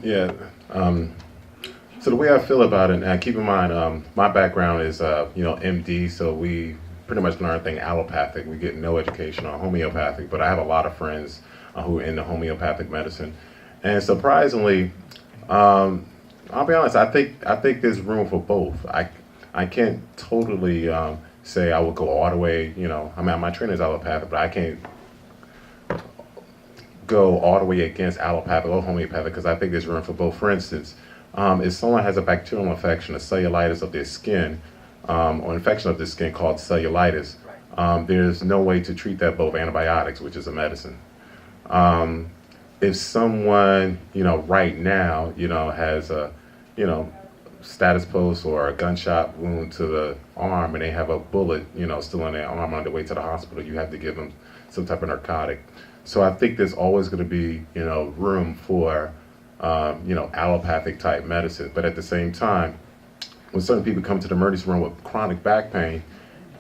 Yeah. So the way I feel about it, and keep in mind, my background is, MD, so we pretty much learn everything allopathic. We get no education on homeopathic, but I have a lot of friends who are into homeopathic medicine, and surprisingly, I'll be honest. I think there's room for both. I can't totally say I would go all the way. I mean, my training is allopathic, but I can't go all the way against allopathic or homeopathic because I think there's room for both. For instance, if someone has a bacterial infection, a cellulitis of their skin, or infection of the skin called cellulitis, there's no way to treat that but with antibiotics, which is a medicine. If someone, right now, has a, status post or a gunshot wound to the arm and they have a bullet, still in their arm on the way to the hospital, you have to give them some type of narcotic. So I think there's always going to be, room for, allopathic type medicine. But at the same time, when certain people come to the emergency room with chronic back pain,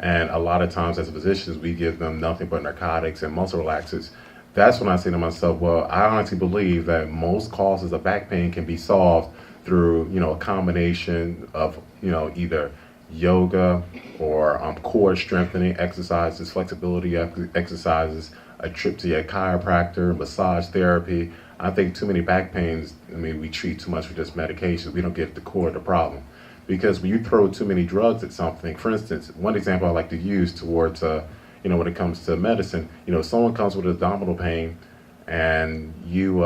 and a lot of times as physicians, we give them nothing but narcotics and muscle relaxants. That's when I say to myself, well, I honestly believe that most causes of back pain can be solved through, a combination of, either yoga or core strengthening exercises, flexibility exercises, a trip to your chiropractor, massage therapy. I think too many back pains, we treat too much with just medications. We don't get the core of the problem. Because when you throw too many drugs at something, for instance, one example I like to use towards, when it comes to medicine, someone comes with abdominal pain and you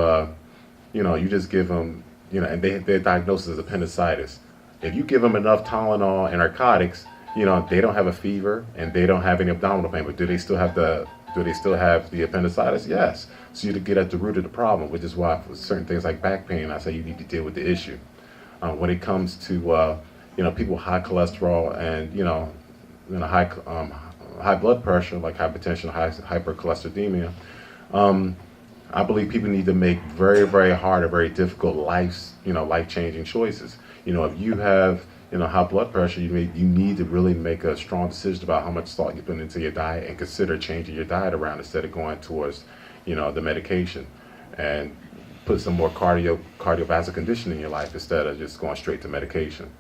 just give them, and their diagnosis is appendicitis. If you give them enough Tylenol and narcotics, they don't have a fever and they don't have any abdominal pain, but do they still have the appendicitis? Yes. So you to get at the root of the problem, which is why for certain things like back pain, I say you need to deal with the issue. When it comes to people with high cholesterol and high blood pressure like hypertension, hypercholesteremia, I believe people need to make very, very hard or very difficult life-changing choices. If you have, high blood pressure, you need to really make a strong decision about how much salt you put into your diet and consider changing your diet around instead of going towards, the medication, and put some more cardiovascular condition in your life instead of just going straight to medication.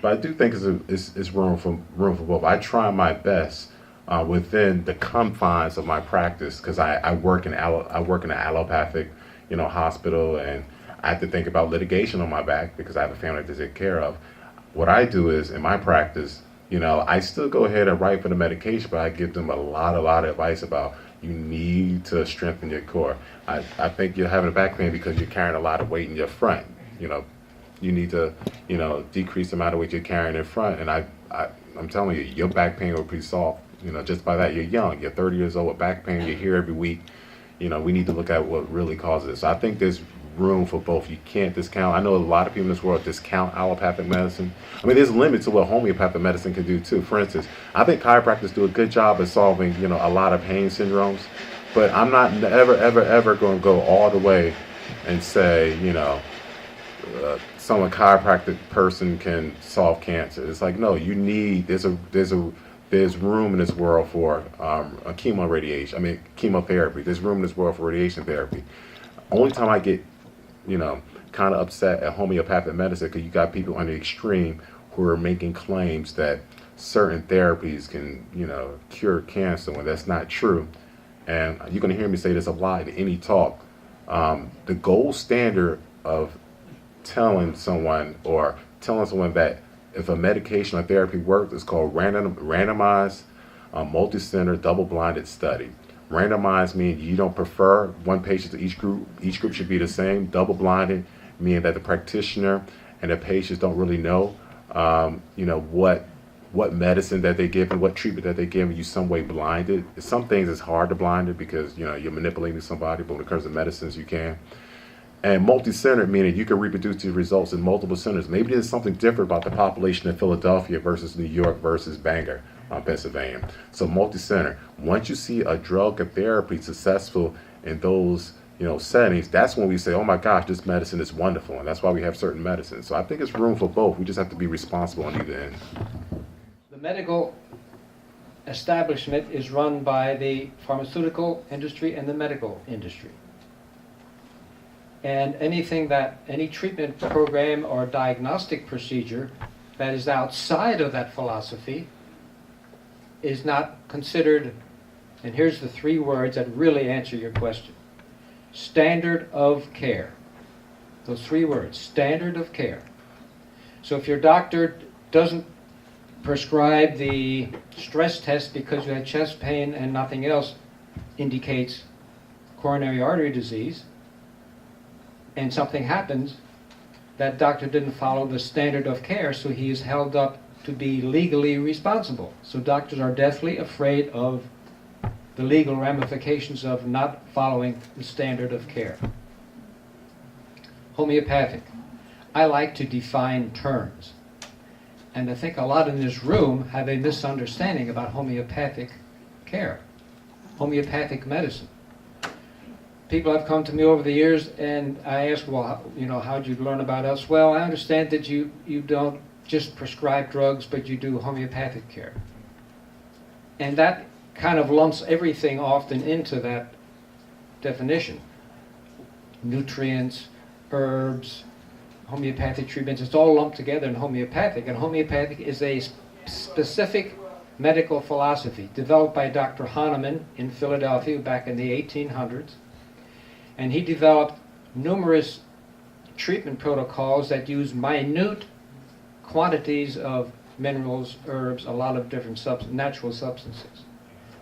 But I do think it's room for both. I try my best within the confines of my practice because I work in an allopathic, hospital, and I have to think about litigation on my back because I have a family to take care of. What I do is in my practice, I still go ahead and write for the medication, but I give them a lot of advice about you need to strengthen your core. I think you're having a back pain because you're carrying a lot of weight in your front. You need to, decrease the amount of weight you're carrying in front. And I'm telling you, your back pain will be solved. Just by that, you're young. You're 30 years old with back pain. You're here every week. We need to look at what really causes it. So I think there's room for both. You can't discount. I know a lot of people in this world discount allopathic medicine. There's limits to what homeopathic medicine can do too. For instance, I think chiropractors do a good job of solving, a lot of pain syndromes. But I'm not ever going to go all the way and say, some chiropractic person can solve cancer. It's like, no, there's room in this world for a chemotherapy. There's room in this world for radiation therapy. Only time I get, kind of upset at homeopathic medicine because you got people on the extreme who are making claims that certain therapies can, cure cancer when that's not true. And you're going to hear me say this a lot in any talk. The gold standard of telling someone that if a medication or therapy works is called randomized, multi-center, double-blinded study. Randomized means you don't prefer one patient to each group. Each group should be the same. Double-blinded meaning that the practitioner and the patients don't really know, what medicine that they give and what treatment that they give. You some way blinded. Some things it's hard to blind it because you're manipulating somebody, but when it comes to medicines, you can. And multi-centered meaning you can reproduce the results in multiple centers. Maybe there's something different about the population in Philadelphia versus New York versus Bangor, Pennsylvania. So multi-center. Once you see a drug or therapy successful in those settings, that's when we say, oh my gosh, this medicine is wonderful, and that's why we have certain medicines. So I think it's room for both. We just have to be responsible on either end. The medical establishment is run by the pharmaceutical industry and the medical industry. And any treatment program or diagnostic procedure that is outside of that philosophy is not considered, and here's the 3 words that really answer your question: standard of care. Those 3 words, standard of care. So if your doctor doesn't prescribe the stress test because you had chest pain and nothing else indicates coronary artery disease, and something happens, that doctor didn't follow the standard of care, so he is held up to be legally responsible. So doctors are deathly afraid of the legal ramifications of not following the standard of care. Homeopathic. I like to define terms. And I think a lot in this room have a misunderstanding about homeopathic care, homeopathic medicine. People have come to me over the years and I ask, well, how'd you learn about us? Well, I understand that you don't just prescribe drugs, but you do homeopathic care. And that kind of lumps everything often into that definition. Nutrients, herbs, homeopathic treatments, it's all lumped together in homeopathic. And homeopathic is a specific medical philosophy developed by Dr. Hahnemann in Philadelphia back in the 1800s. And he developed numerous treatment protocols that use minute quantities of minerals, herbs, a lot of different natural substances.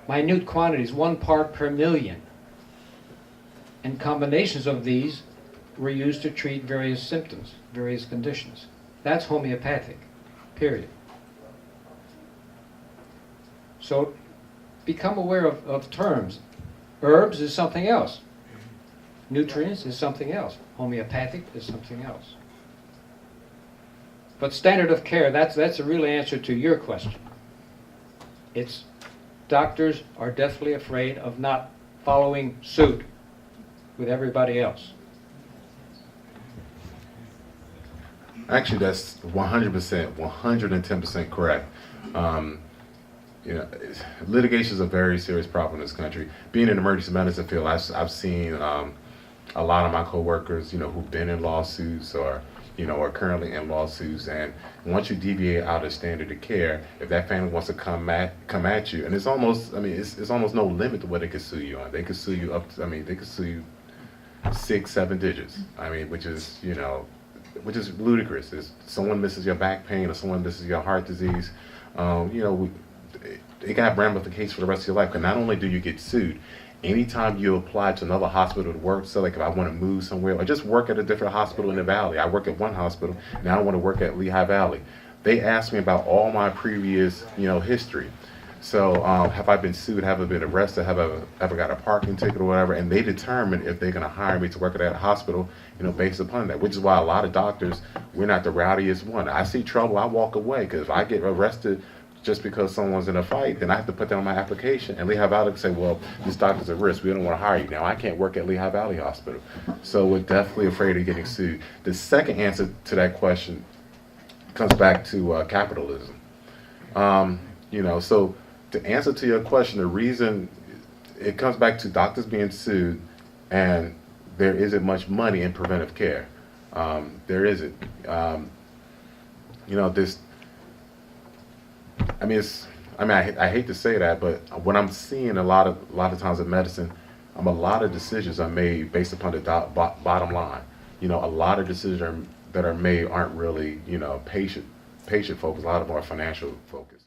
Minute quantities, 1 part per million. And combinations of these were used to treat various symptoms, various conditions. That's homeopathic, period. So become aware of terms. Herbs is something else. Nutrients is something else. Homeopathic is something else. But standard of care, that's a real answer to your question. It's doctors are deathly afraid of not following suit with everybody else. Actually, that's 100%, 110% correct. Litigation is a very serious problem in this country. Being in the emergency medicine field, I've seen a lot of my coworkers, who've been in lawsuits or are currently in lawsuits, and once you deviate out of standard of care, if that family wants to come at you, and it's almost no limit to what they could sue you on. They could sue you they could sue you 6, 7 digits. Which is ludicrous. If someone misses your back pain or someone misses your heart disease, it got ramifications for the rest of your life. Because not only do you get sued, anytime you apply to another hospital to work, so like if I want to move somewhere or just work at a different hospital in the valley, I work at one hospital, now I want to work at Lehigh Valley. They ask me about all my previous, history. So have I been sued, have I been arrested, have I ever got a parking ticket or whatever, and they determine if they're going to hire me to work at that hospital, based upon that, which is why a lot of doctors, we're not the rowdiest one. I see trouble, I walk away, because if I get arrested just because someone's in a fight, then I have to put that on my application, and Lehigh Valley can say, well, this doctor's at risk, we don't want to hire you. Now, I can't work at Lehigh Valley Hospital. So we're definitely afraid of getting sued. The second answer to that question comes back to capitalism. So to answer to your question, the reason it comes back to doctors being sued, and there isn't much money in preventive care. There isn't. I hate to say that, but what I'm seeing a lot of times in medicine, a lot of decisions are made based upon the bottom line. A lot of decisions that are made aren't really, patient focused. A lot of them are financial focused.